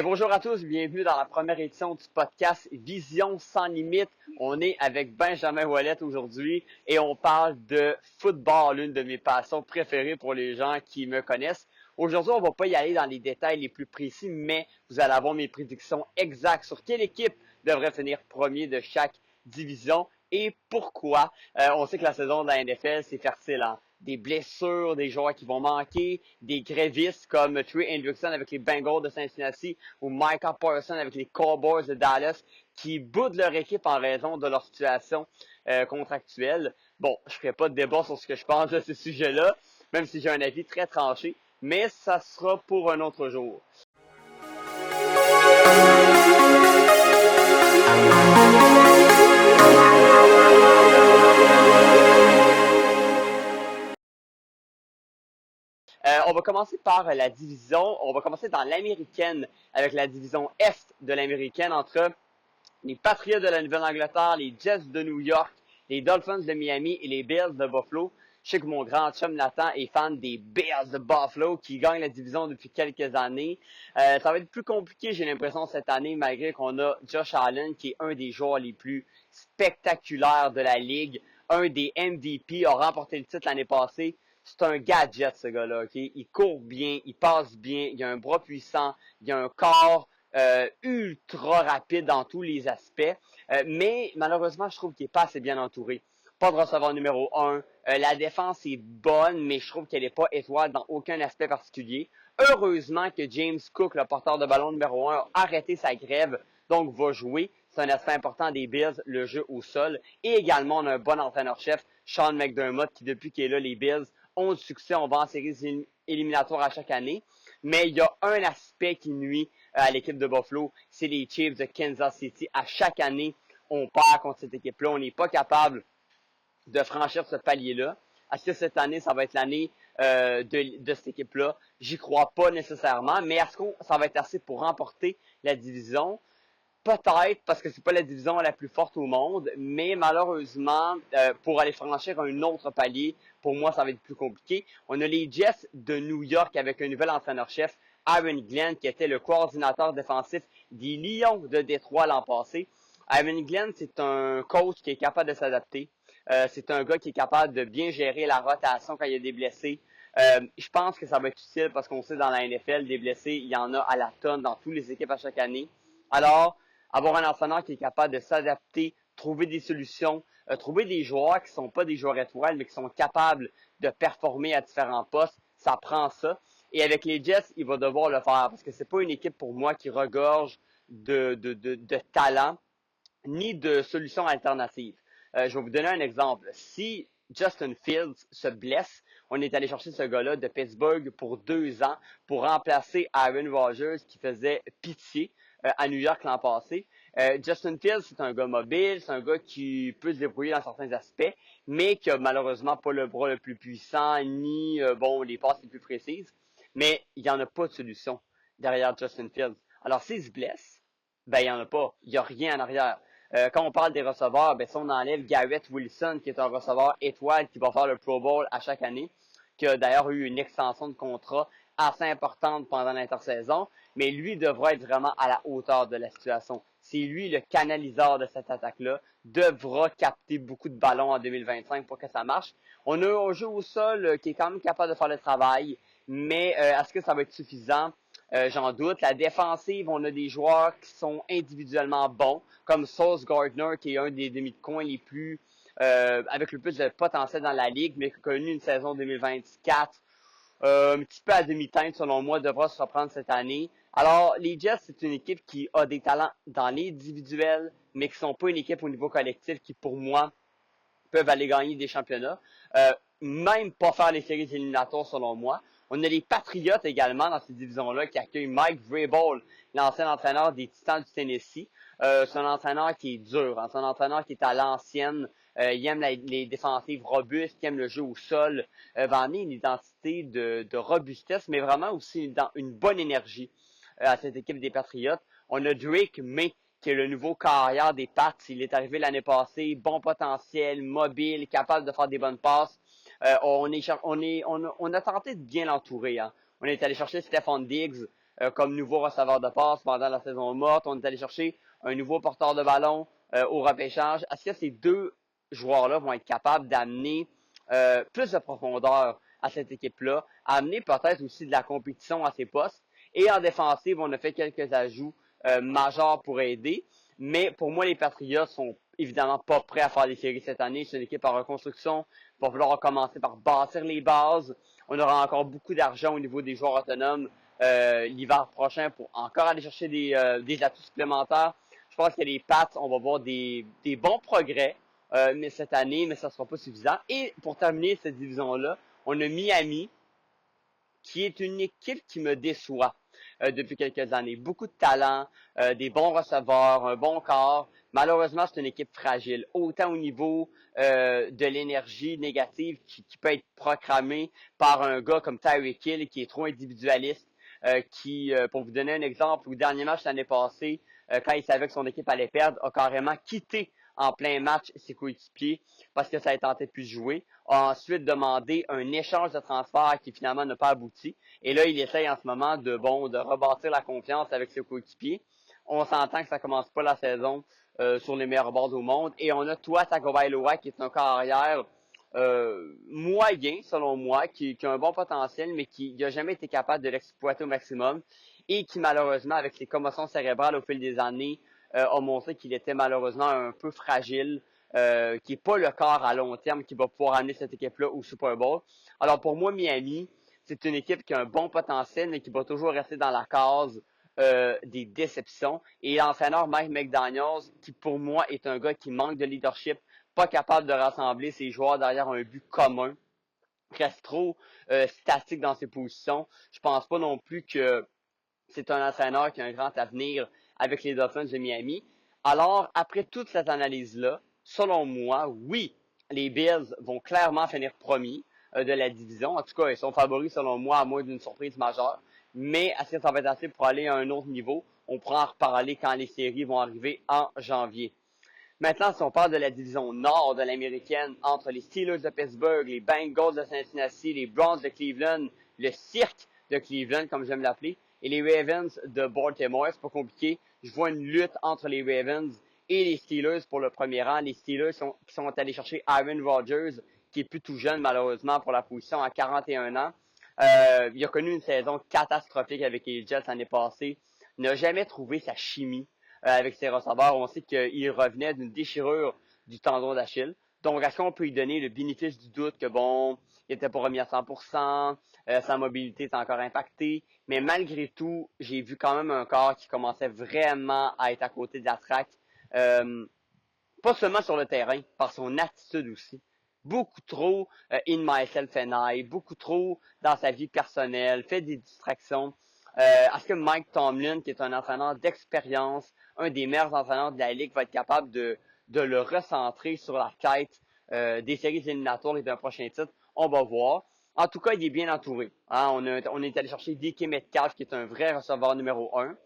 Bonjour à tous, bienvenue dans la première édition du podcast Vision sans limite. On est avec Benjamin Ouellet aujourd'hui et on parle de football, l'une de mes passions préférées pour les gens qui me connaissent. Aujourd'hui, on va pas y aller dans les détails les plus précis, mais vous allez avoir mes prédictions exactes sur quelle équipe devrait finir premier de chaque division et pourquoi. On sait que la saison de la NFL, c'est fertile, hein? Des blessures, des joueurs qui vont manquer, des grévistes comme Trey Hendrickson avec les Bengals de Cincinnati ou Micah Parsons avec les Cowboys de Dallas qui boudent leur équipe en raison de leur situation contractuelle. Bon, je ne ferai pas de débat sur ce que je pense de ce sujet-là, même si j'ai un avis très tranché, mais ça sera pour un autre jour. On va commencer par la division. On va commencer dans l'américaine avec la division Est de l'américaine entre les Patriots de la Nouvelle-Angleterre, les Jets de New York, les Dolphins de Miami et les Bills de Buffalo. Je sais que mon grand chum Nathan est fan des Bills de Buffalo qui gagnent la division depuis quelques années. Ça va être plus compliqué, j'ai l'impression, cette année, malgré qu'on a Josh Allen qui est un des joueurs les plus spectaculaires de la ligue, un des MVP, a remporté le titre l'année passée. C'est un gadget, ce gars-là. Okay? Il court bien, il passe bien, il a un bras puissant, il a un corps ultra rapide dans tous les aspects. Mais malheureusement, je trouve qu'il n'est pas assez bien entouré. Pas de receveur numéro 1. La défense est bonne, mais je trouve qu'elle n'est pas étoile dans aucun aspect particulier. Heureusement que James Cook, le porteur de ballon numéro 1, a arrêté sa grève, donc va jouer. C'est un aspect important des Bills, le jeu au sol. Et également, on a un bon entraîneur-chef, Sean McDermott, qui depuis qu'il est là, les Bills ont du succès. On va en séries éliminatoires à chaque année. Mais il y a un aspect qui nuit à l'équipe de Buffalo, c'est les Chiefs de Kansas City. À chaque année, on perd contre cette équipe-là. On n'est pas capable de franchir ce palier-là. Est-ce que cette année, ça va être l'année de cette équipe-là? J'y crois pas nécessairement, mais est-ce que ça va être assez pour remporter la division? Peut-être, parce que c'est pas la division la plus forte au monde, mais malheureusement, pour aller franchir un autre palier, pour moi, ça va être plus compliqué. On a les Jets de New York avec un nouvel entraîneur-chef, Aaron Glenn, qui était le coordinateur défensif des Lions de Détroit l'an passé. Aaron Glenn, c'est un coach qui est capable de s'adapter. C'est un gars qui est capable de bien gérer la rotation quand il y a des blessés. Je pense que ça va être utile parce qu'on sait dans la NFL, des blessés, il y en a à la tonne dans toutes les équipes à chaque année. Alors, avoir un entraîneur qui est capable de s'adapter, trouver des solutions, trouver des joueurs qui ne sont pas des joueurs étoiles, mais qui sont capables de performer à différents postes, ça prend ça. Et avec les Jets, il va devoir le faire parce que c'est pas une équipe pour moi qui regorge de talent ni de solutions alternatives. Je vais vous donner un exemple. Si Justin Fields se blesse, on est allé chercher ce gars-là de Pittsburgh pour 2 ans pour remplacer Aaron Rodgers qui faisait pitié à New York l'an passé. Justin Fields, c'est un gars mobile, c'est un gars qui peut se débrouiller dans certains aspects, mais qui a malheureusement pas le bras le plus puissant, ni les passes les plus précises. Mais il n'y en a pas de solution derrière Justin Fields. Alors s'il se blesse, ben il n'y en a pas. Il n'y a rien en arrière. Quand on parle des receveurs, ben, si on enlève Garrett Wilson, qui est un receveur étoile qui va faire le Pro Bowl à chaque année, qui a d'ailleurs eu une extension de contrat assez importante pendant l'intersaison, mais lui devra être vraiment à la hauteur de la situation. C'est lui le canaliseur de cette attaque-là, devra capter beaucoup de ballons en 2025 pour que ça marche. On a un jeu au sol qui est quand même capable de faire le travail, mais est-ce que ça va être suffisant? J'en doute. La défensive, on a des joueurs qui sont individuellement bons, comme Sauce Gardner, qui est un des demi-de-coin les plus avec le plus de potentiel dans la ligue, mais qui a connu une saison 2024 un petit peu à demi-teinte, selon moi, devra se reprendre cette année. Alors, les Jets, c'est une équipe qui a des talents dans l'individuel, mais qui ne sont pas une équipe au niveau collectif qui, pour moi, peuvent aller gagner des championnats. Même pas faire les séries éliminatoires, selon moi. On a les Patriots également dans cette division-là qui accueillent Mike Vrabel, l'ancien entraîneur des Titans du Tennessee. C'est un entraîneur qui est dur, hein. C'est un entraîneur qui est à l'ancienne. Il aime les défensives robustes, il aime le jeu au sol. Va amener une identité de robustesse, mais vraiment aussi une bonne énergie à cette équipe des Patriots. On a Drake May, qui est le nouveau carrière des Pats. Il est arrivé l'année passée, bon potentiel, mobile, capable de faire des bonnes passes. On a tenté de bien l'entourer. Hein. On est allé chercher Stephon Diggs, comme nouveau receveur de passe pendant la saison morte. On est allé chercher un nouveau porteur de ballon au repêchage. Est-ce que ces deux joueurs-là vont être capables d'amener plus de profondeur à cette équipe-là, amener peut-être aussi de la compétition à ses postes? Et en défensive, on a fait quelques ajouts majeurs pour aider. Mais pour moi, les Patriots sont évidemment pas prêts à faire des séries cette année. C'est une équipe en reconstruction. Il va falloir commencer par bâtir les bases. On aura encore beaucoup d'argent au niveau des joueurs autonomes l'hiver prochain pour encore aller chercher des atouts supplémentaires. Je pense que les Pats, on va voir des bons progrès mais cette année, mais ça ne sera pas suffisant. Et pour terminer cette division-là, on a Miami, qui est une équipe qui me déçoit depuis quelques années. Beaucoup de talent, des bons receveurs, un bon corps. Malheureusement, c'est une équipe fragile, autant au niveau de l'énergie négative qui peut être proclamée par un gars comme Tyreek Hill qui est trop individualiste, pour vous donner un exemple, au dernier match l'année passée, quand il savait que son équipe allait perdre, a carrément quitté en plein match ses coéquipiers parce que ça a tenté de plus jouer, a ensuite demandé un échange de transfert qui finalement n'a pas abouti. Et là, il essaye en ce moment de rebâtir la confiance avec ses coéquipiers. On s'entend que ça commence pas la saison sur les meilleurs bords au monde. Et on a Tua Tagovailoa qui est un carrière moyen, selon moi, qui a un bon potentiel, mais qui n'a jamais été capable de l'exploiter au maximum. Et qui, malheureusement, avec ses commotions cérébrales au fil des années, a montré qu'il était malheureusement un peu fragile, qui n'est pas le corps à long terme qui va pouvoir amener cette équipe-là au Super Bowl. Alors pour moi, Miami, c'est une équipe qui a un bon potentiel, mais qui va toujours rester dans la case des déceptions. Et l'entraîneur Mike McDaniels, qui pour moi est un gars qui manque de leadership, pas capable de rassembler ses joueurs derrière un but commun, reste trop statique dans ses positions. Je pense pas non plus que c'est un entraîneur qui a un grand avenir avec les Dolphins de Miami. Alors, après toute cette analyse-là, selon moi, oui, les Bills vont clairement finir premiers de la division. En tout cas, ils sont favoris selon moi, à moins d'une surprise majeure. Mais est-ce que ça va être assez pour aller à un autre niveau? On pourra en reparler quand les séries vont arriver en janvier. Maintenant, si on parle de la division nord de l'américaine, entre les Steelers de Pittsburgh, les Bengals de Cincinnati, les Browns de Cleveland, le cirque de Cleveland, comme j'aime l'appeler, et les Ravens de Baltimore, c'est pas compliqué. Je vois une lutte entre les Ravens et les Steelers pour le premier rang. Les Steelers qui sont allés chercher Aaron Rodgers, qui est plus tout jeune malheureusement pour la position à 41 ans. Il a connu une saison catastrophique avec les Jets l'année passée. Il n'a jamais trouvé sa chimie avec ses receveurs. On sait qu'il revenait d'une déchirure du tendon d'Achille. Donc, est-ce qu'on peut lui donner le bénéfice du doute que bon, il était pas remis à 100%, sa mobilité est encore impactée, mais malgré tout, j'ai vu quand même un corps qui commençait vraiment à être à côté de la traque, pas seulement sur le terrain, par son attitude aussi. Beaucoup trop in myself and I, beaucoup trop dans sa vie personnelle, fait des distractions. Est-ce que Mike Tomlin, qui est un entraîneur d'expérience, un des meilleurs entraîneurs de la Ligue, va être capable de le recentrer sur la quête des séries éliminatoires et d'un prochain titre? On va voir. En tout cas, il est bien entouré. Hein? On est allé chercher DK Metcalf, qui est un vrai receveur numéro 1.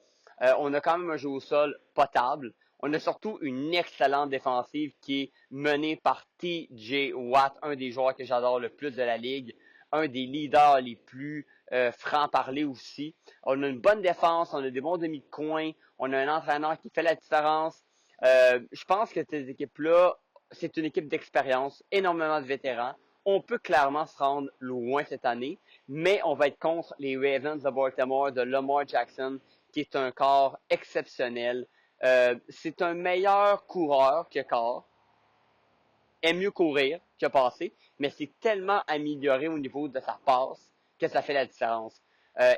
On a quand même un jeu au sol potable. On a surtout une excellente défensive qui est menée par T.J. Watt, un des joueurs que j'adore le plus de la Ligue, un des leaders les plus francs-parler aussi. On a une bonne défense, on a des bons demi de coin, on a un entraîneur qui fait la différence. Je pense que cette équipe-là, c'est une équipe d'expérience, énormément de vétérans. On peut clairement se rendre loin cette année, mais on va être contre les Ravens de Baltimore, de Lamar Jackson, qui est un corps exceptionnel. C'est un meilleur coureur que corps, aime mieux courir que passer, mais c'est tellement amélioré au niveau de sa passe que ça fait la différence.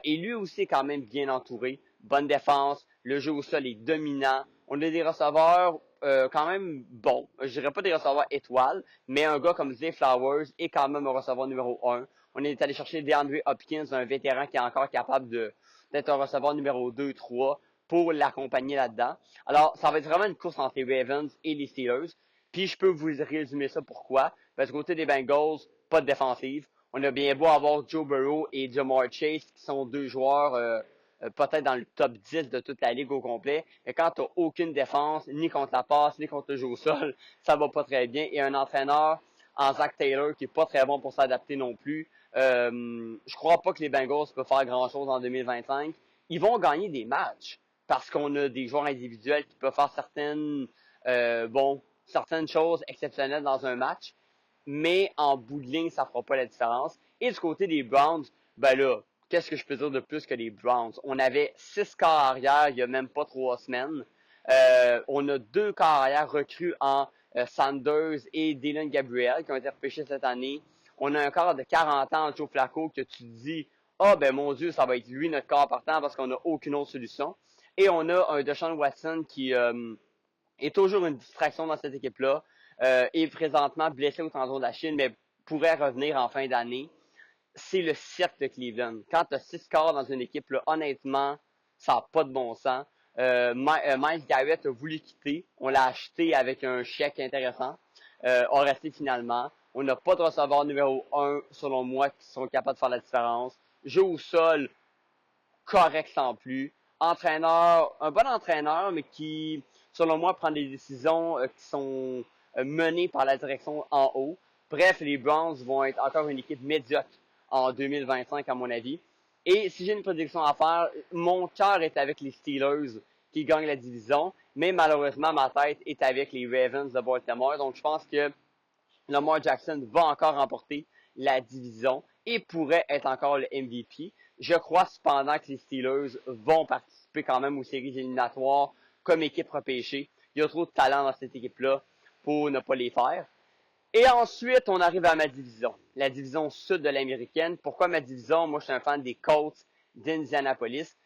Et lui aussi est quand même bien entouré, bonne défense, le jeu au sol est dominant. On a des receveurs quand même bons, je dirais pas des receveurs étoiles, mais un gars comme Zay Flowers est quand même un receveur numéro 1. On est allé chercher DeAndre Hopkins, un vétéran qui est encore capable d'être un receveur numéro 2, 3 pour l'accompagner là-dedans. Alors, ça va être vraiment une course entre les Ravens et les Steelers. Puis je peux vous résumer ça pourquoi. Parce que côté des Bengals, pas de défensive. On a bien beau avoir Joe Burrow et Jamar Chase, qui sont deux joueurs peut-être dans le top 10 de toute la ligue au complet. Mais quand tu n'as aucune défense, ni contre la passe, ni contre le jeu au sol, ça va pas très bien. Et un entraîneur en Zach Taylor qui est pas très bon pour s'adapter non plus. Je crois pas que les Bengals peuvent faire grand-chose en 2025. ils vont gagner des matchs parce qu'on a des joueurs individuels qui peuvent faire certaines choses exceptionnelles dans un match, mais en bout de ligne, ça fera pas la différence. Et du côté des Browns, ben là, qu'est-ce que je peux dire de plus que les Browns? On avait 6 corps arrière il y a même pas 3 semaines. On a 2 corps arrière recrues en Sanders et Dylan Gabriel qui ont été repêchés cette année. On a un corps de 40 ans, Joe Flacco, que tu te dis, ah ben mon Dieu, ça va être lui notre corps partant parce qu'on n'a aucune autre solution. Et on a un Deshaun Watson qui est toujours une distraction dans cette équipe-là. Est présentement blessé au tendon d'Achille, mais pourrait revenir en fin d'année. C'est le cirque de Cleveland. Quand tu as 6 corps dans une équipe, là, honnêtement, ça n'a pas de bon sens. Miles Garrett a voulu quitter. On l'a acheté avec un chèque intéressant. A resté finalement. On n'a pas de receveur numéro 1, selon moi, qui sont capables de faire la différence. Jeu au sol, correct sans plus. Entraîneur, un bon entraîneur, mais qui, selon moi, prend des décisions qui sont menées par la direction en haut. Bref, les Browns vont être encore une équipe médiocre en 2025, à mon avis. Et si j'ai une prédiction à faire, mon cœur est avec les Steelers qui gagnent la division, mais malheureusement, ma tête est avec les Ravens de Baltimore. Donc, je pense que Lamar Jackson va encore remporter la division et pourrait être encore le MVP. Je crois cependant que les Steelers vont participer quand même aux séries éliminatoires comme équipe repêchée. Il y a trop de talent dans cette équipe-là pour ne pas les faire. Et ensuite, on arrive à ma division, la division sud de l'américaine. Pourquoi ma division? Moi, je suis un fan des Colts d'Indianapolis.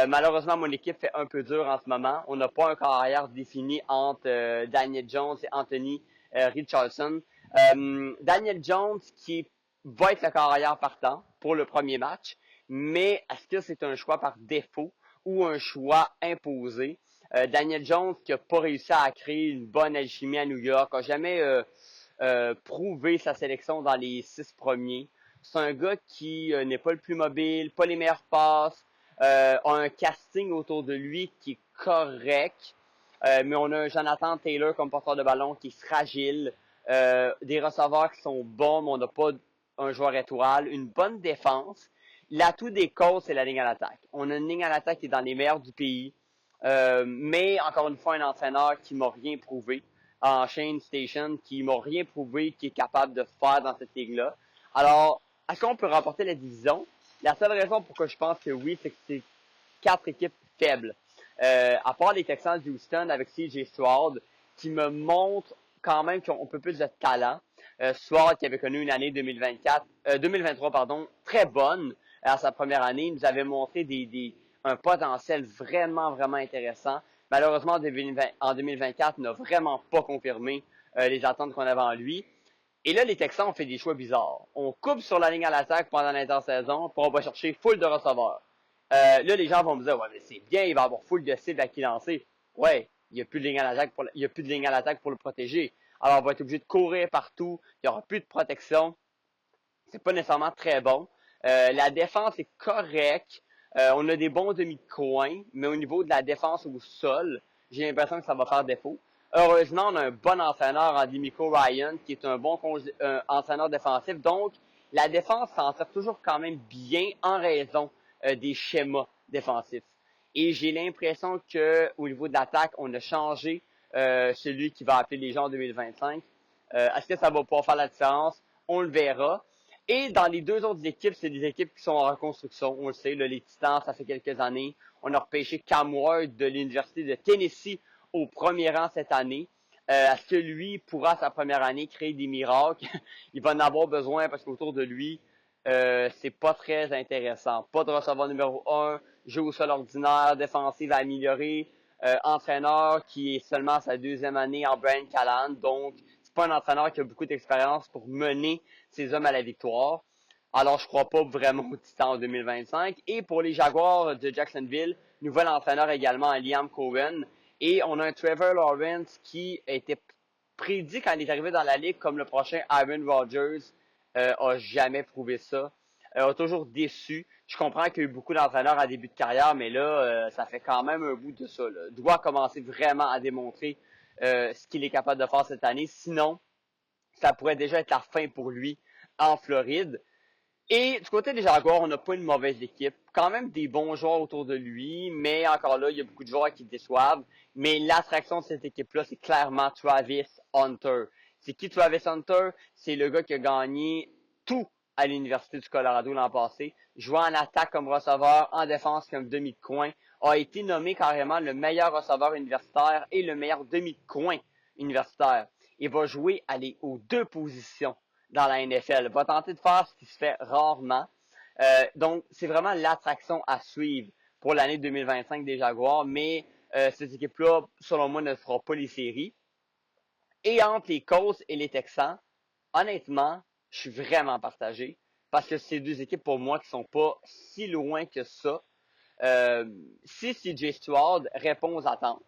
Malheureusement, mon équipe fait un peu dur en ce moment. On n'a pas un carrière défini entre Daniel Jones et Anthony Richardson. Daniel Jones qui va être le carrière partant pour le premier match, mais est-ce que c'est un choix par défaut ou un choix imposé? Daniel Jones qui n'a pas réussi à créer une bonne alchimie à New York, n'a jamais prouvé sa sélection dans les 6 premiers. C'est un gars qui n'est pas le plus mobile, pas les meilleures passes, a un casting autour de lui qui est correct, mais on a un Jonathan Taylor comme porteur de ballon qui est fragile, des receveurs qui sont bons, mais on n'a pas un joueur étoile, une bonne défense. L'atout des Colts, c'est la ligne à l'attaque. On a une ligne à l'attaque qui est dans les meilleurs du pays, mais encore une fois, un entraîneur qui m'a rien prouvé en Shane Station, qui m'a rien prouvé qu'il est capable de faire dans cette ligue-là. Alors, est-ce qu'on peut remporter la division? La seule raison pourquoi je pense que oui, c'est que c'est 4 équipes faibles. À part les Texans d'Houston avec CJ Stroud, qui me montrent quand même qu'ils ont un peu plus de talent. Stroud qui avait connu une année 2023, très bonne à sa première année, nous avait montré un potentiel vraiment, vraiment intéressant. Malheureusement, en 2024, n'a vraiment pas confirmé les attentes qu'on avait en lui. Et là, les Texans ont fait des choix bizarres. On coupe sur la ligne à l'attaque pendant l'intersaison, puis on va chercher full de receveurs. Là, les gens vont me dire, ouais, mais c'est bien, il va avoir full de cibles à qui lancer. Ouais, il n'y a plus de ligne à l'attaque il y a plus de ligne à l'attaque pour le protéger. Alors, on va être obligé de courir partout. Il n'y aura plus de protection. C'est pas nécessairement très bon. La défense est correcte. On a des bons demi-coins, mais au niveau de la défense au sol, j'ai l'impression que ça va faire défaut. Heureusement, on a un bon entraîneur en D'Amico Ryan, qui est un bon entraîneur défensif. Donc, la défense s'en sort toujours quand même bien en raison des schémas défensifs. Et j'ai l'impression que au niveau de l'attaque, on a changé celui qui va appeler les gens en 2025. Est-ce que ça va pouvoir faire la différence? On le verra. Et dans les deux autres équipes, c'est des équipes qui sont en reconstruction. On le sait, là, les Titans, ça fait quelques années. On a repêché Cam Ward de l'Université de Tennessee au premier rang cette année. Est-ce que lui pourra, sa première année, créer des miracles? Il va en avoir besoin parce qu'autour de lui, c'est pas très intéressant. Pas de receveur numéro 1, jeu au sol ordinaire, défensive à améliorer, entraîneur qui est seulement à sa deuxième année en Brian Callahan, donc c'est pas un entraîneur qui a beaucoup d'expérience pour mener ses hommes à la victoire. Alors, je crois pas vraiment au Titan en 2025. Et pour les Jaguars de Jacksonville, nouvel entraîneur également, Liam Cohen. Et on a un Trevor Lawrence qui a été prédit quand il est arrivé dans la ligue comme le prochain Aaron Rodgers. A jamais prouvé ça. A toujours déçu. Je comprends qu'il y a eu beaucoup d'entraîneurs à début de carrière, mais là, ça fait quand même un bout de ça. Là. Doit commencer vraiment à démontrer ce qu'il est capable de faire cette année. Sinon, ça pourrait déjà être la fin pour lui en Floride. Et du côté des Jaguars, on n'a pas une mauvaise équipe. Quand même des bons joueurs autour de lui, mais encore là, il y a beaucoup de joueurs qui déçoivent. Mais l'attraction de cette équipe-là, c'est clairement Travis Hunter. C'est qui Travis Hunter? C'est le gars qui a gagné tout à l'Université du Colorado l'an passé. Jouant en attaque comme receveur, en défense comme demi de coin. A été nommé carrément le meilleur receveur universitaire et le meilleur demi de coin universitaire. Il va jouer aux deux positions dans la NFL. Va tenter de faire ce qui se fait rarement. Donc, c'est vraiment l'attraction à suivre pour l'année 2025 des Jaguars, mais cette équipe-là, selon moi, ne fera pas les séries. Et entre les Colts et les Texans, honnêtement, je suis vraiment partagé parce que c'est deux équipes pour moi qui sont pas si loin que ça. Si CJ Stroud répond aux attentes,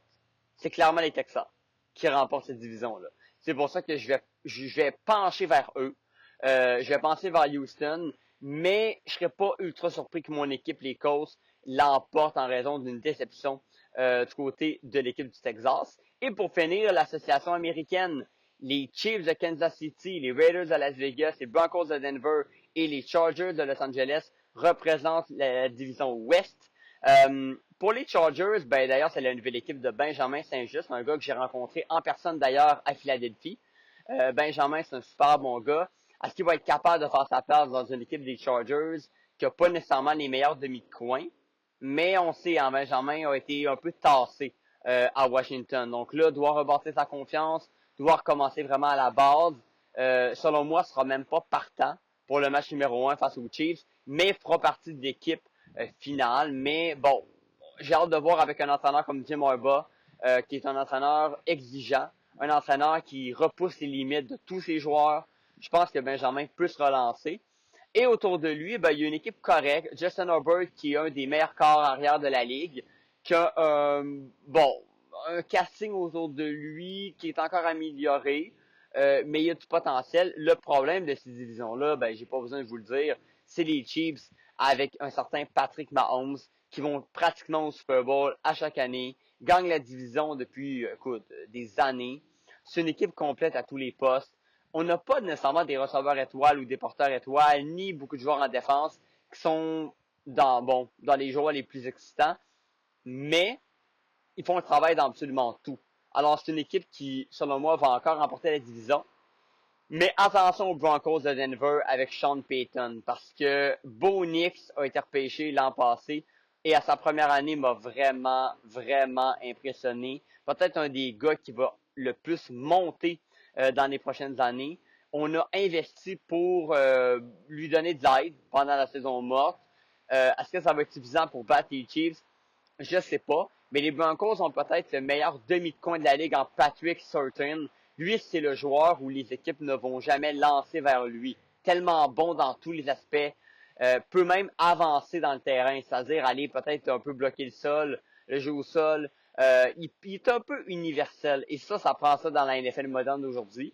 c'est clairement les Texans qui remportent cette division-là. C'est pour ça que je vais pencher vers eux. Je vais pencher vers Houston, mais je serais pas ultra surpris que mon équipe, les Colts, l'emporte en raison d'une déception du côté de l'équipe du Texas. Et pour finir, l'association américaine, les Chiefs de Kansas City, les Raiders de Las Vegas, les Broncos de Denver et les Chargers de Los Angeles représentent la division Ouest. Pour les Chargers, ben d'ailleurs, c'est la nouvelle équipe de Benjamin Saint-Just, un gars que j'ai rencontré en personne d'ailleurs à Philadelphie. Benjamin, c'est un super bon gars. Est-ce qu'il va être capable de faire sa place dans une équipe des Chargers qui n'a pas nécessairement les meilleurs demi de coin? Mais on sait, hein, Benjamin a été un peu tassé à Washington. Donc là, doit rebâtir sa confiance, doit recommencer vraiment à la base. Selon moi, ce sera même pas partant pour le match numéro 1 face aux Chiefs, mais fera partie de l'équipe finale. Mais bon, j'ai hâte de voir avec un entraîneur comme Jim Harbaugh, qui est un entraîneur exigeant, un entraîneur qui repousse les limites de tous ses joueurs. Je pense que Benjamin peut se relancer. Et autour de lui, ben, il y a une équipe correcte. Justin Herbert, qui est un des meilleurs corps arrière de la ligue, qui a un casting autour de lui qui est encore amélioré, mais il y a du potentiel. Le problème de ces divisions-là, ben, j'ai pas besoin de vous le dire, c'est les Chiefs avec un certain Patrick Mahomes qui vont pratiquement au Super Bowl à chaque année, gagnent la division depuis, écoute, des années. C'est une équipe complète à tous les postes. On n'a pas nécessairement des receveurs étoiles ou des porteurs étoiles, ni beaucoup de joueurs en défense qui sont dans les joueurs les plus excitants, mais ils font le travail dans absolument tout. Alors, c'est une équipe qui, selon moi, va encore remporter la division. Mais attention aux Broncos de Denver avec Sean Payton, parce que Bo Nix a été repêché l'an passé et à sa première année m'a vraiment, vraiment impressionné. Peut-être un des gars qui va le plus monter dans les prochaines années. On a investi pour lui donner de l'aide pendant la saison morte. Est-ce que ça va être suffisant pour battre les Chiefs? Je sais pas. Mais les Broncos ont peut-être le meilleur demi de coin de la ligue en Patrick Surtain. Lui, c'est le joueur où les équipes ne vont jamais lancer vers lui. Tellement bon dans tous les aspects. Peut même avancer dans le terrain, c'est-à-dire aller peut-être un peu bloquer le sol, le jeu au sol. Il est un peu universel. Et ça prend ça dans la NFL moderne d'aujourd'hui.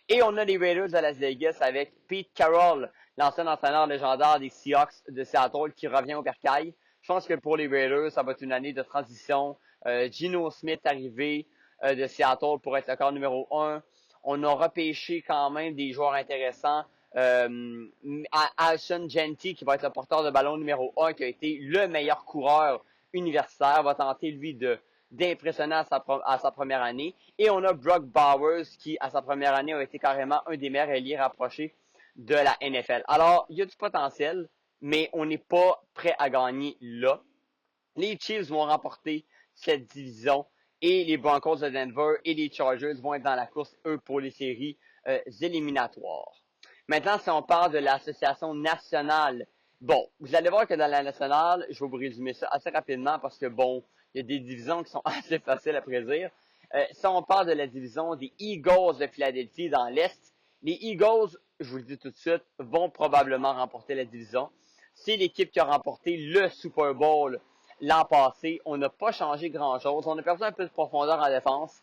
Et on a les Raiders de Las Vegas avec Pete Carroll, l'ancien entraîneur légendaire des Seahawks de Seattle qui revient au bercail. Je pense que pour les Raiders, ça va être une année de transition. Geno Smith arrivé de Seattle pour être le corps numéro 1. On a repêché quand même des joueurs intéressants. Alshon Jeanty, qui va être le porteur de ballon numéro 1, qui a été le meilleur coureur universitaire, va tenter, lui, d'impressionner à sa première année. Et on a Brock Bowers, qui, à sa première année, a été carrément un des meilleurs ailiers rapprochés de la NFL. Alors, il y a du potentiel, mais on n'est pas prêt à gagner là. Les Chiefs vont remporter cette division et les Broncos de Denver et les Chargers vont être dans la course, eux, pour les séries éliminatoires. Maintenant, si on parle de l'association nationale, bon, vous allez voir que dans la nationale, je vais vous résumer ça assez rapidement parce que, bon, il y a des divisions qui sont assez faciles à prédire. Si on parle de la division des Eagles de Philadelphie dans l'Est, les Eagles, je vous le dis tout de suite, vont probablement remporter la division. C'est l'équipe qui a remporté le Super Bowl l'an passé. On n'a pas changé grand-chose. On a perdu un peu de profondeur en défense.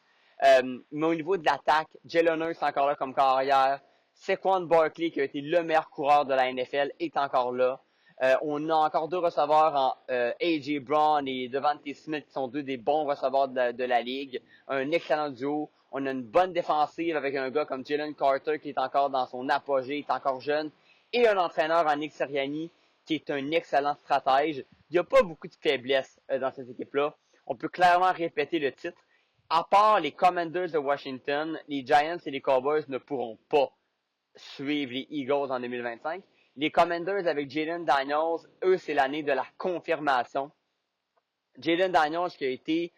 Mais au niveau de l'attaque, Jalen Hurts est encore là comme carrière. Saquon Barkley, qui a été le meilleur coureur de la NFL, est encore là. On a encore deux receveurs en A.J. Brown et Devante Smith, qui sont deux des bons receveurs de la ligue. Un excellent duo. On a une bonne défensive avec un gars comme Jalen Carter, qui est encore dans son apogée, est encore jeune. et un entraîneur en Nick Sirianni qui est un excellent stratège. Il n'y a pas beaucoup de faiblesses dans cette équipe-là. On peut clairement répéter le titre. À part les Commanders de Washington, les Giants et les Cowboys ne pourront pas suivre les Eagles en 2025. Les Commanders avec Jayden Daniels, eux, c'est l'année de la confirmation. Jayden Daniels qui a été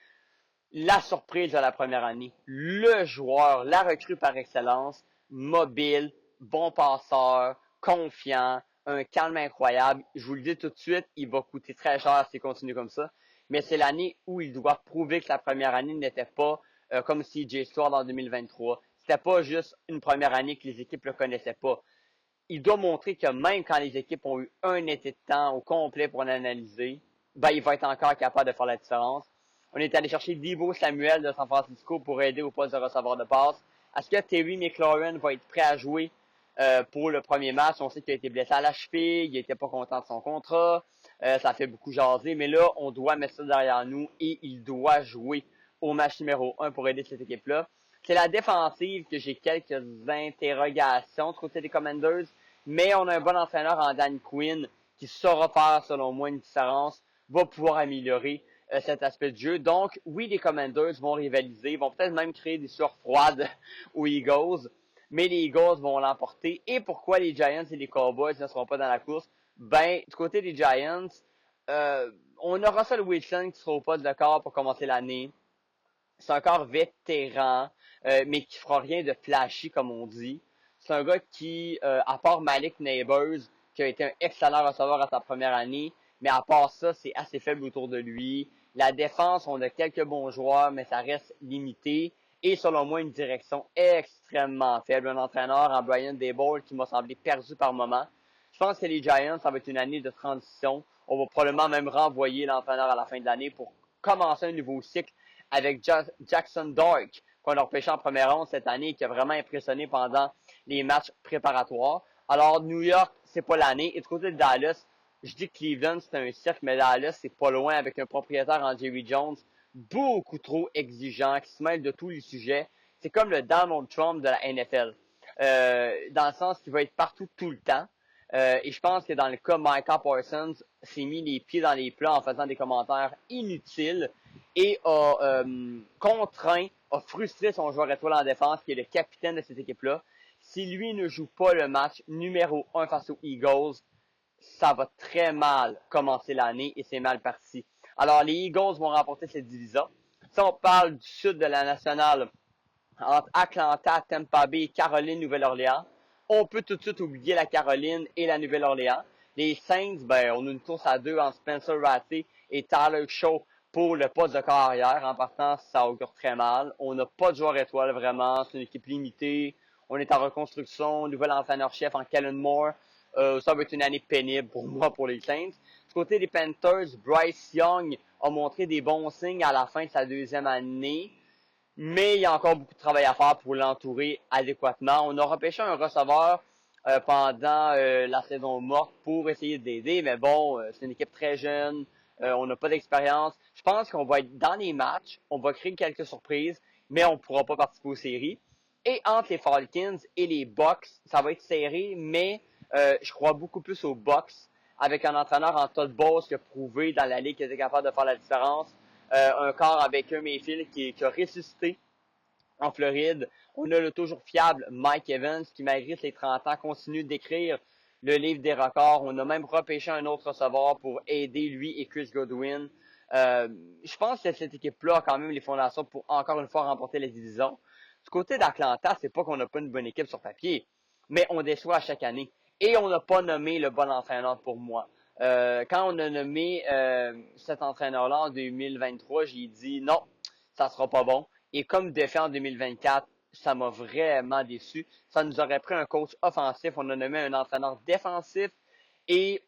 la surprise de la première année. Le joueur, la recrue par excellence, mobile, bon passeur, confiant, un calme incroyable. Je vous le dis tout de suite, il va coûter très cher s'il continue comme ça. Mais c'est l'année où il doit prouver que la première année n'était pas comme CJ Stroud en 2023. C'était pas juste une première année que les équipes le connaissaient pas. Il doit montrer que même quand les équipes ont eu un été de temps au complet pour l'analyser, ben, il va être encore capable de faire la différence. On est allé chercher Deebo Samuel de San Francisco pour aider au poste de receveur de passe. Est-ce que Terry McLaurin va être prêt à jouer pour le premier match? On sait qu'il a été blessé à la cheville, il n'était pas content de son contrat, ça fait beaucoup jaser, mais là, on doit mettre ça derrière nous et il doit jouer au match numéro 1 pour aider cette équipe-là. C'est la défensive que j'ai quelques interrogations du côté des Commanders, mais on a un bon entraîneur en Dan Quinn qui saura faire, selon moi, une différence, va pouvoir améliorer cet aspect de jeu. Donc, oui, les Commanders vont rivaliser, vont peut-être même créer des sueurs froides aux Eagles, mais les Eagles vont l'emporter. Et pourquoi les Giants et les Cowboys ne seront pas dans la course? Ben, du côté des Giants, on aura Russell Wilson qui sera au poste de corps pour commencer l'année. C'est un corps vétéran, mais qui fera rien de flashy, comme on dit. C'est un gars qui, à part Malik Neighbors, qui a été un excellent receveur à sa première année, mais à part ça, c'est assez faible autour de lui. La défense, on a quelques bons joueurs, mais ça reste limité. Et selon moi, une direction extrêmement faible. Un entraîneur en Brian Daboll qui m'a semblé perdu par moment. Je pense que les Giants, ça va être une année de transition. On va probablement même renvoyer l'entraîneur à la fin de l'année pour commencer un nouveau cycle avec Jackson Dark, qu'on a repêché en première ronde cette année et qui a vraiment impressionné pendant les matchs préparatoires. Alors, New York, c'est pas l'année. Et du côté de Dallas, je dis que Cleveland, c'est un cirque, mais Dallas, c'est pas loin avec un propriétaire en Jerry Jones beaucoup trop exigeant, qui se mêle de tous les sujets. C'est comme le Donald Trump de la NFL. Dans le sens qu'il va être partout tout le temps. Et je pense que dans le cas, Micah Parsons s'est mis les pieds dans les plats en faisant des commentaires inutiles et a contraint, a frustré son joueur étoile en défense, qui est le capitaine de cette équipe-là. Si lui ne joue pas le match numéro 1 face aux Eagles, ça va très mal commencer l'année et c'est mal parti. Alors, les Eagles vont remporter cette division. Si on parle du sud de la nationale, entre Atlanta, Tampa Bay, Caroline, Nouvelle-Orléans, on peut tout de suite oublier la Caroline et la Nouvelle-Orléans. Les Saints, ben, on a une course à deux entre Spencer Rattler et Tyler Shaw pour le poste de carrière. En partant, ça augure très mal. On n'a pas de joueur étoile vraiment. C'est une équipe limitée. On est en reconstruction. Nouvel entraîneur-chef en Kellen Moore. Ça va être une année pénible pour moi, pour les Saints. Du côté des Panthers, Bryce Young a montré des bons signes à la fin de sa deuxième année. Mais il y a encore beaucoup de travail à faire pour l'entourer adéquatement. On a repêché un receveur pendant la saison morte pour essayer d'aider, mais bon, c'est une équipe très jeune, on n'a pas d'expérience. Je pense qu'on va être dans les matchs, on va créer quelques surprises, mais on ne pourra pas participer aux séries. Et entre les Falcons et les Bucks, ça va être serré, mais je crois beaucoup plus aux Bucks, avec un entraîneur en Todd Bowles qui a prouvé dans la ligue qu'il était capable de faire la différence. Un corps avec un Mayfield qui a ressuscité en Floride. On a le toujours fiable Mike Evans qui, malgré ses 30 ans, continue d'écrire le livre des records. On a même repêché un autre receveur pour aider lui et Chris Godwin. Je pense que cette équipe-là a quand même les fondations pour encore une fois remporter la division. Du côté d'Atlanta, c'est pas qu'on n'a pas une bonne équipe sur papier, mais on déçoit à chaque année. Et on n'a pas nommé le bon entraîneur pour moi. Quand on a nommé cet entraîneur-là en 2023, j'ai dit non, ça sera pas bon. Et comme défait en 2024, ça m'a vraiment déçu. Ça nous aurait pris un coach offensif. On a nommé un entraîneur défensif. Et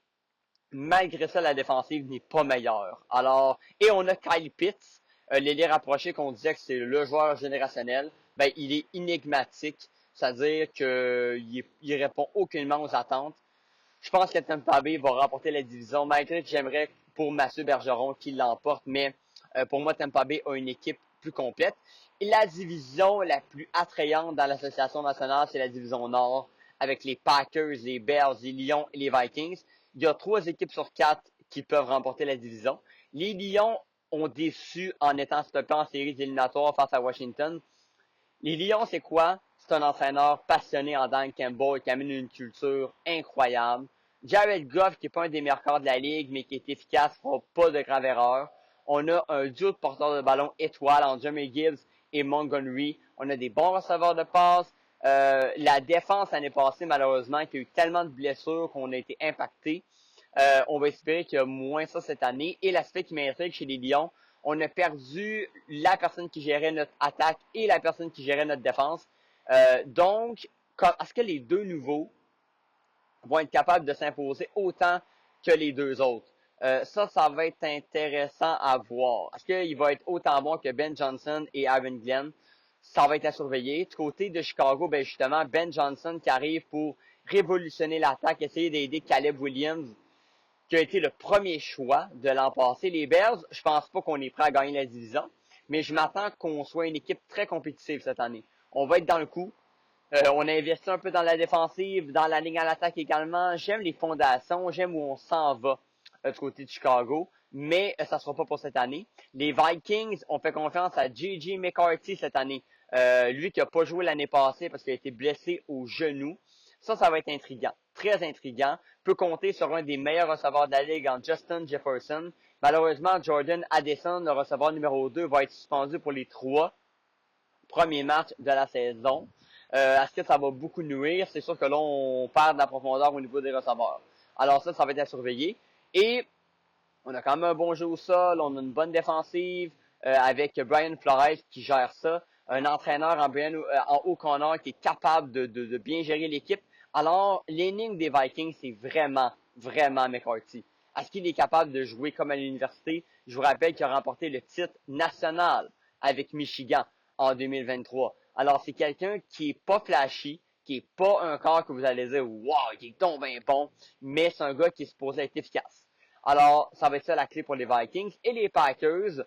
malgré ça, la défensive n'est pas meilleure. Alors, et on a Kyle Pitts, l'ailier rapproché qu'on disait que c'est le joueur générationnel. Ben, il est énigmatique. C'est-à-dire qu'il répond aucunement aux attentes. Je pense que Tampa Bay va remporter la division, malgré que j'aimerais pour Mathieu Bergeron qu'il l'emporte, mais pour moi, Tampa Bay a une équipe plus complète. Et la division la plus attrayante dans l'association nationale, c'est la division Nord, avec les Packers, les Bears, les Lions et les Vikings. Il y a 3 équipes sur 4 qui peuvent remporter la division. Les Lions ont déçu en étant stoppés en séries éliminatoires face à Washington. Les Lions, c'est quoi? C'est un entraîneur passionné en Dan Campbell qui amène une culture incroyable. Jared Goff, qui n'est pas un des meilleurs corps de la ligue, mais qui est efficace, ne fera pas de grave erreur. On a un duo de porteurs de ballon étoile entre Jahmyr Gibbs et Montgomery. On a des bons receveurs de passe. La défense l'année passée, malheureusement, qui a eu tellement de blessures qu'on a été impacté. On va espérer qu'il y a moins ça cette année. Et l'aspect qui m'intrigue chez les Lions, on a perdu la personne qui gérait notre attaque et la personne qui gérait notre défense. Donc, est-ce que les deux nouveaux vont être capables de s'imposer autant que les deux autres? Ça va être intéressant à voir. Est-ce qu'il va être autant bon que Ben Johnson et Aaron Glenn? Ça va être à surveiller. Du côté de Chicago, ben justement, Ben Johnson qui arrive pour révolutionner l'attaque, essayer d'aider Caleb Williams, qui a été le premier choix de l'an passé. Les Bears, je pense pas qu'on est prêt à gagner la division, mais je m'attends qu'on soit une équipe très compétitive cette année. On va être dans le coup. On a investi un peu dans la défensive, dans la ligne à l'attaque également. J'aime les fondations, j'aime où on s'en va du côté de Chicago, mais ça ne sera pas pour cette année. Les Vikings ont fait confiance à J.J. McCarthy cette année. Lui qui n'a pas joué l'année passée parce qu'il a été blessé au genou. Ça va être intriguant, très intriguant. Peut compter sur un des meilleurs receveurs de la ligue en Justin Jefferson. Malheureusement, Jordan Addison, le receveur numéro 2, va être suspendu pour les 3 premiers matchs de la saison. Est-ce que ça va beaucoup nuire? C'est sûr que là, on perd de la profondeur au niveau des receveurs. Alors ça va être à surveiller. Et on a quand même un bon jeu au sol, on a une bonne défensive avec Brian Flores qui gère ça. Un entraîneur en haut corner qui est capable de bien gérer l'équipe. Alors, l'énigme des Vikings, c'est vraiment, vraiment McCarthy. Est-ce qu'il est capable de jouer comme à l'université? Je vous rappelle qu'il a remporté le titre national avec Michigan en 2023. Alors, c'est quelqu'un qui est pas flashy, qui est pas un corps que vous allez dire « Wow, il est donc bien bon », mais c'est un gars qui est supposé être efficace. Alors, ça va être ça la clé pour les Vikings. Et les Packers,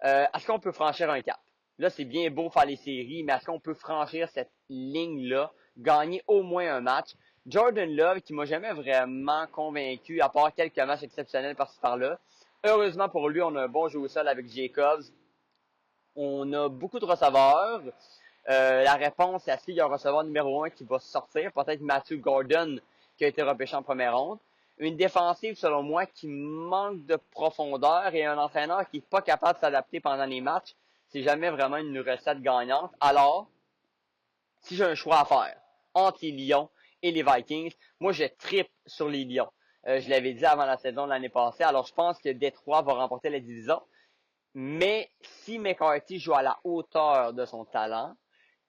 est-ce qu'on peut franchir un cap? Là, c'est bien beau faire les séries, mais est-ce qu'on peut franchir cette ligne-là, gagner au moins un match? Jordan Love, qui m'a jamais vraiment convaincu, à part quelques matchs exceptionnels par-ci par-là. Heureusement pour lui, on a un bon jeu au sol avec Jacobs. On a beaucoup de receveurs. La réponse, c'est est-ce qu'il y a un receveur numéro 1 qui va sortir? Peut-être Matthew Gordon, qui a été repêché en première ronde. Une défensive, selon moi, qui manque de profondeur et un entraîneur qui n'est pas capable de s'adapter pendant les matchs. C'est jamais vraiment une recette gagnante. Alors, si j'ai un choix à faire entre les Lions et les Vikings, moi, je trippe sur les Lions. Je l'avais dit avant la saison de l'année passée. Alors, je pense que Détroit va remporter la division. Mais si McCarthy joue à la hauteur de son talent,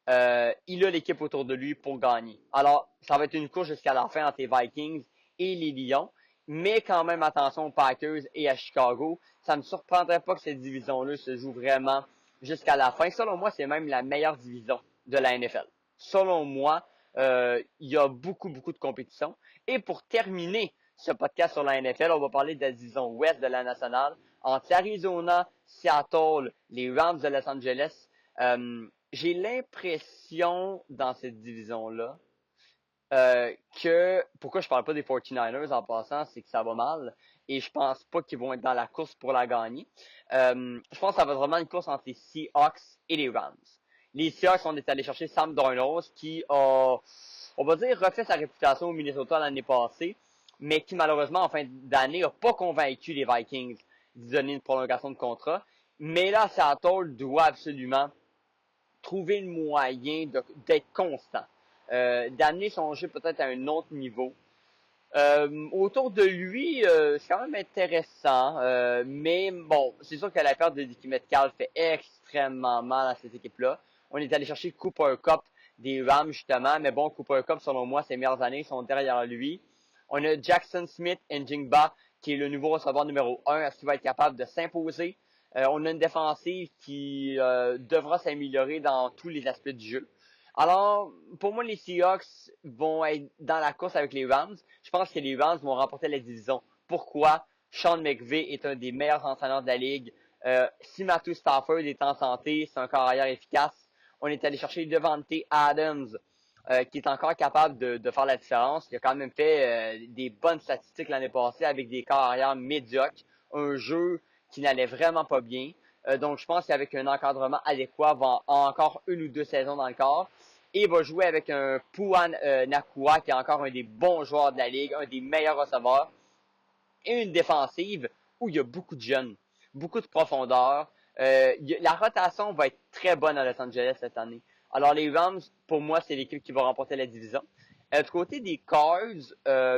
il a l'équipe autour de lui pour gagner. Alors, ça va être une course jusqu'à la fin entre les Vikings et les Lions. Mais quand même, attention aux Packers et à Chicago. Ça ne me surprendrait pas que cette division-là se joue vraiment jusqu'à la fin. Selon moi, c'est même la meilleure division de la NFL. Selon moi, il y a beaucoup, beaucoup de compétition. Et pour terminer ce podcast sur la NFL, on va parler de la division ouest de la nationale entre l'Arizona, Seattle, les Rams de Los Angeles. J'ai l'impression dans cette division-là que pourquoi je parle pas des 49ers en passant, c'est que ça va mal et je pense pas qu'ils vont être dans la course pour la gagner. Je pense que ça va être vraiment une course entre les Seahawks et les Rams. Les Seahawks, on est allé chercher Sam Darnold qui a, on va dire, refait sa réputation au Minnesota l'année passée, mais qui malheureusement en fin d'année a pas convaincu les Vikings d'y donner une prolongation de contrat. Mais là, Seattle doit absolument trouver le moyen d'être constant, d'amener son jeu peut-être à un autre niveau. Autour de lui, c'est quand même intéressant, mais bon, c'est sûr que la perte de Dickie Metcalf fait extrêmement mal à cette équipe-là. On est allé chercher Cooper Kupp des Rams justement, mais bon, Cooper Kupp, selon moi, ses meilleures années sont derrière lui. On a Jackson Smith Njigba, qui est le nouveau receveur numéro 1. Est-ce qu'il va être capable de s'imposer? On a une défensive qui devra s'améliorer dans tous les aspects du jeu. Alors, pour moi, les Seahawks vont être dans la course avec les Rams. Je pense que les Rams vont remporter la division. Pourquoi? Sean McVay est un des meilleurs entraîneurs de la ligue. Si Matthew Stafford est en santé, c'est un carrière efficace. On est allé chercher Devante Adams, qui est encore capable de faire la différence. Il a quand même fait des bonnes statistiques l'année passée avec des corps arrière médiocres, un jeu qui n'allait vraiment pas bien. Donc je pense qu'avec un encadrement adéquat, va encore une ou deux saisons dans le corps. Et il va jouer avec un Puan Nakua, qui est encore un des bons joueurs de la ligue, un des meilleurs receveurs, et une défensive où il y a beaucoup de jeunes, beaucoup de profondeur. La rotation va être très bonne à Los Angeles cette année. Alors les Rams, pour moi, c'est l'équipe qui va remporter la division. Du côté des Cards,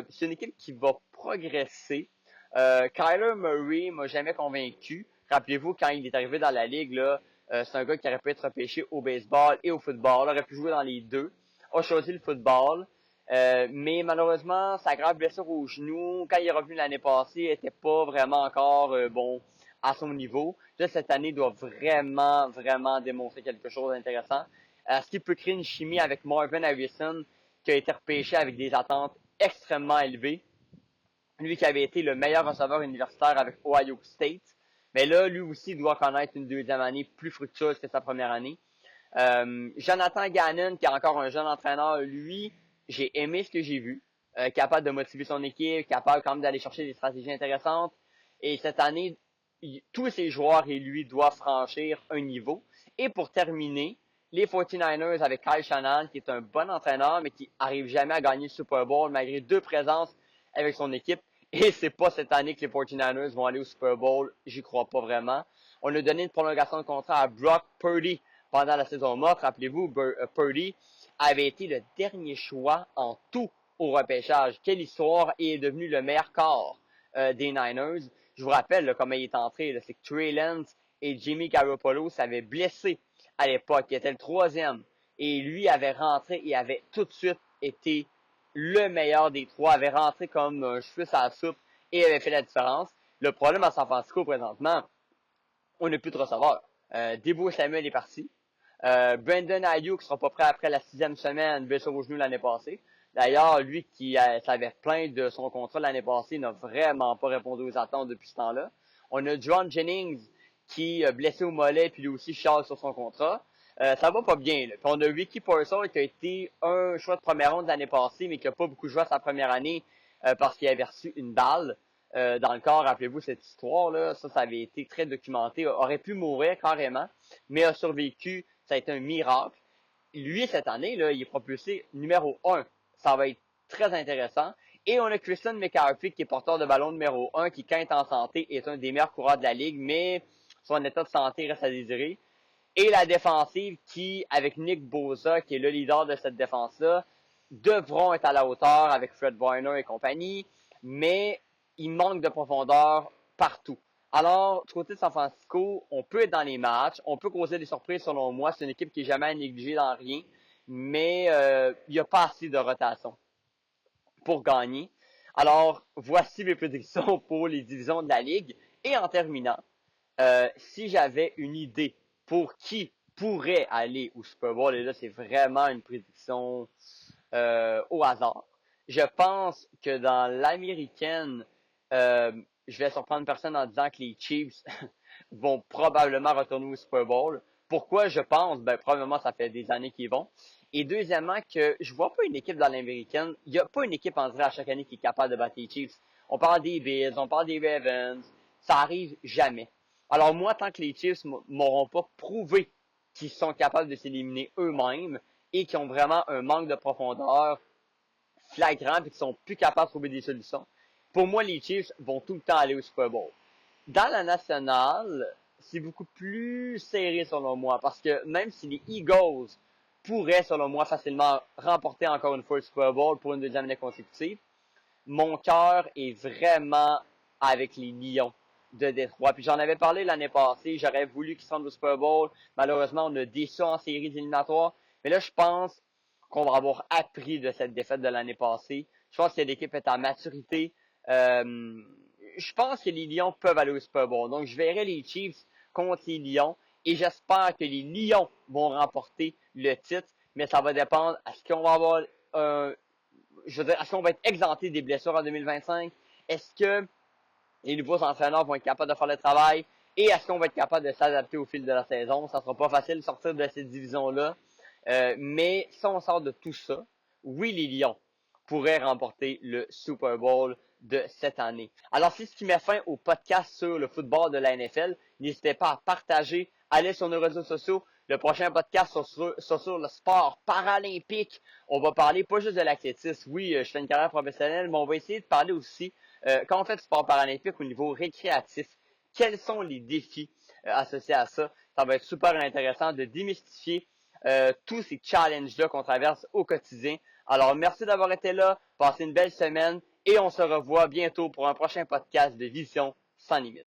c'est une équipe qui va progresser. Kyler Murray m'a jamais convaincu. Rappelez-vous, quand il est arrivé dans la ligue, là, c'est un gars qui aurait pu être repêché au baseball et au football. Il aurait pu jouer dans les deux. A choisi le football. Mais malheureusement, sa grave blessure au genou, quand il est revenu l'année passée, était pas vraiment encore bon à son niveau. Là, cette année, il doit vraiment démontrer quelque chose d'intéressant. Est-ce qu'il peut créer une chimie avec Marvin Harrison, qui a été repêché avec des attentes extrêmement élevées? Lui qui avait été le meilleur receveur universitaire avec Ohio State. Mais là, lui aussi doit connaître une deuxième année plus fructueuse que sa première année. Jonathan Gannon, qui est encore un jeune entraîneur, lui, j'ai aimé ce que j'ai vu. Capable de motiver son équipe, capable quand même d'aller chercher des stratégies intéressantes. Et cette année, tous ses joueurs et lui doivent franchir un niveau. Et pour terminer, les 49ers avec Kyle Shanahan, qui est un bon entraîneur, mais qui arrive jamais à gagner le Super Bowl malgré deux présences avec son équipe. Et c'est pas cette année que les 49ers vont aller au Super Bowl. J'y crois pas vraiment. On a donné une prolongation de contrat à Brock Purdy pendant la saison morte. Rappelez-vous, Purdy avait été le dernier choix en tout au repêchage. Quelle histoire! Et est devenu le meilleur corps des Niners. Je vous rappelle là, comment il est entré. C'est que Trey Lance et Jimmy Garoppolo s'avaient blessé à l'époque. Il était le troisième. Et lui avait rentré et avait tout de suite été le meilleur des trois. Avait rentré comme un cheveu à la soupe et avait fait la différence. Le problème à San Francisco présentement, on n'a plus de receveur. Deebo Samuel est parti. Brandon Ayuk sera pas prêt après la 6e semaine, blessure au genou l'année passée. D'ailleurs, lui qui s'avait plaint de son contrat l'année passée n'a vraiment pas répondu aux attentes depuis ce temps-là. On a John Jennings qui est blessé au mollet puis lui aussi chiale sur son contrat. Ça va pas bien. Là. Puis on a Ricky Pearsall qui a été un choix de première ronde l'année passée, mais qui a pas beaucoup joué à sa première année parce qu'il avait reçu une balle dans le corps. Rappelez-vous cette histoire-là. Ça avait été très documenté. Aurait pu mourir carrément, mais a survécu. Ça a été un miracle. Lui, cette année, là, il est propulsé numéro 1. Ça va être très intéressant. Et on a Christian McCaffrey qui est porteur de ballon numéro 1, qui, quand il est en santé, est un des meilleurs coureurs de la ligue, mais son état de santé reste à désirer. Et la défensive qui, avec Nick Bosa, qui est le leader de cette défense-là, devront être à la hauteur avec Fred Warner et compagnie, mais il manque de profondeur partout. Alors, du côté de San Francisco, on peut être dans les matchs, on peut causer des surprises selon moi. C'est une équipe qui est jamais négligée dans rien, mais il n'y a pas assez de rotation pour gagner. Alors, voici mes prédictions pour les divisions de la Ligue. Et en terminant, si j'avais une idée pour qui pourrait aller au Super Bowl, et là c'est vraiment une prédiction au hasard, je pense que dans l'américaine, euh, je vais surprendre personne en disant que les Chiefs vont probablement retourner au Super Bowl. Pourquoi je pense? Ben, probablement, ça fait des années qu'ils vont. Et deuxièmement, que je vois pas une équipe dans l'américaine. Il n'y a pas une équipe, en vrai, à chaque année qui est capable de battre les Chiefs. On parle des Bills, on parle des Ravens. Ça arrive jamais. Alors moi, tant que les Chiefs m'auront pas prouvé qu'ils sont capables de s'éliminer eux-mêmes et qu'ils ont vraiment un manque de profondeur flagrant et qu'ils sont plus capables de trouver des solutions, pour moi, les Chiefs vont tout le temps aller au Super Bowl. Dans la nationale, c'est beaucoup plus serré selon moi, parce que même si les Eagles pourraient, selon moi, facilement remporter encore une fois le Super Bowl pour une deuxième année consécutive, mon cœur est vraiment avec les Lions de Détroit. Puis j'en avais parlé l'année passée, j'aurais voulu qu'ils se rendent au Super Bowl. Malheureusement, on a déçu en séries éliminatoires. Mais là, je pense qu'on va avoir appris de cette défaite de l'année passée. Je pense que l'équipe est à maturité. Je pense que les Lions peuvent aller au Super Bowl. Donc, je verrai les Chiefs contre les Lions. Et j'espère que les Lions vont remporter le titre. Mais ça va dépendre. Est-ce qu'on va avoir je veux dire, est-ce qu'on va être exempté des blessures en 2025? Est-ce que les nouveaux entraîneurs vont être capables de faire le travail? Et est-ce qu'on va être capable de s'adapter au fil de la saison? Ça sera pas facile de sortir de cette division-là. Mais si on sort de tout ça, oui, les Lions pourraient remporter le Super Bowl de cette année. Alors, c'est ce qui met fin au podcast sur le football de la NFL. N'hésitez pas à partager, allez sur nos réseaux sociaux. Le prochain podcast sera sur le sport paralympique. On va parler pas juste de l'athlétisme. Oui, je fais une carrière professionnelle, mais on va essayer de parler aussi quand on fait du sport paralympique au niveau récréatif. Quels sont les défis associés à ça? Ça va être super intéressant de démystifier tous ces challenges-là qu'on traverse au quotidien. Alors, merci d'avoir été là. Passez une belle semaine et on se revoit bientôt pour un prochain podcast de Vision sans limite.